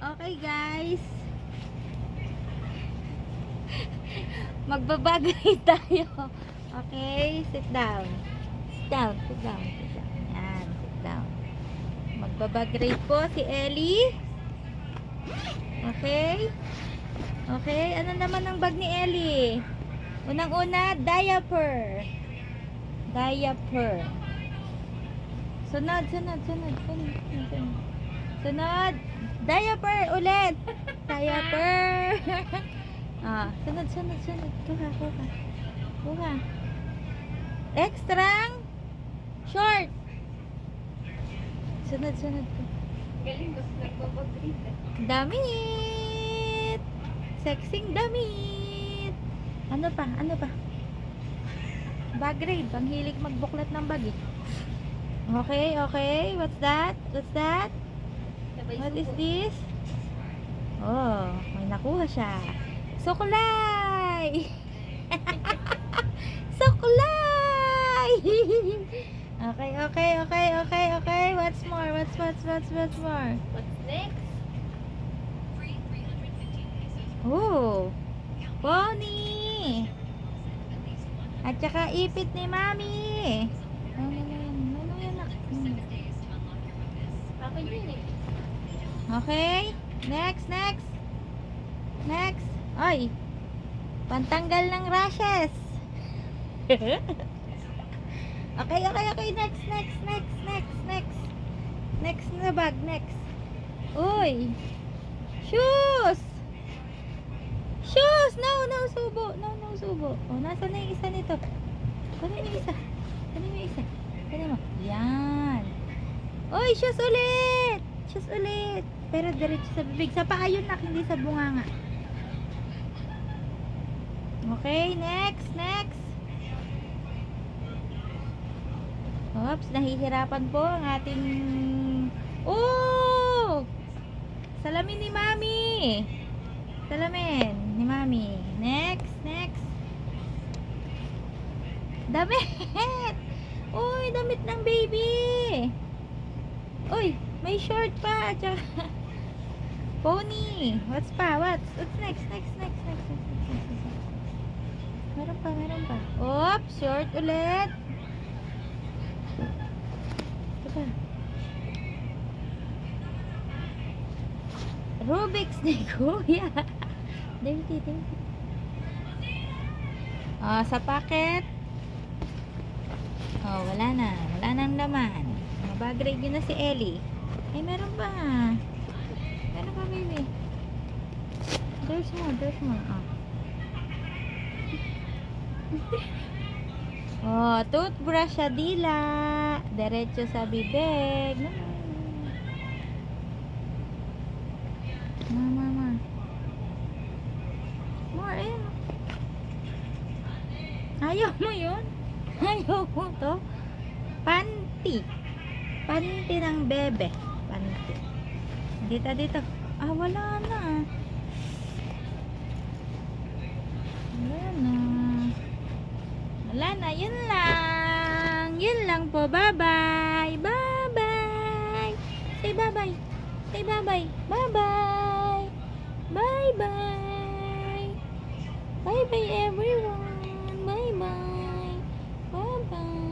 Okay guys, magbabagay tayo. Okay, sit down. Sit down, sit down, sit down. Yan, sit down. Magbabag-rate po si Ellie. Okay? Okay, ano naman ang bag ni Ellie? Unang-una, diaper. Diaper. Sunod, sunod, sunod, sunod, sunod. Sunod, diaper ulit. Diaper. Sunod, sunod, sunod. Kuha, kuha. Kuha. Extrang short. Sunod, sunod. Galing mas nagpapagrit. Damit. Sexing damit. Ano pa? Ano pa? Bag raid. Panghilig magbuklat ng bag eh. Okay, okay. What's that? What's that? What is this? Oh, may nakuha siya. Suklay! Suklay! Okay, okay, okay, okay, okay. What's more? What's more? What's next? Oh, pony! At saka ipit ni Mami. Ano yan? Ano yan? Akin yun eh. Okay. Next, next. Next. Ay. Pantanggal ng rashes. Okay, okay, okay. Next, next, next, next, next. Next na bag, next. Uy. Shoes. Shoes. No, no, subo. No, no, subo. Oh, nasa na yung isa nito? Kunin mo yung isa. Kunin mo yung isa. Kunin mo. Yan. Uy, shoes ulit. Shoes ulit. Pero diretso sa bibig. Sa paa yun nak, hindi sa bunganga. Okay, next, next. Oops, nahihirapan po ang ating... Oh! Salamin ni Mami. Salamin ni Mami. Next, next. Damit! Uy, damit ng baby. Uy, may short pa. Tsaka... Pony. What's pa? What's next? Next, next, next, next, next, next. Meron pa, meron pa. Oops, short ulit. Ito pa. Rubik's ni Kuya. Dirty, dirty. Sa packet. Oh, wala na. Wala nang laman. Mabag-grade yun na si Ellie. Ay, meron pa. Meron pa, baby. There's more, there's more. Oh, toothbrush sa dila. Diretso sa bibig. Mama. More, ayun. Ayaw mo yun? Ayaw mo to? Panty. Panty ng bebe. Panty. Dito, dito. Wala na. Wala na. Wala na. Yun lang. Yun lang po. Bye-bye. Bye-bye. Say bye-bye. Say bye-bye. Bye-bye. Bye-bye. Bye-bye everyone. Bye-bye. Bye-bye.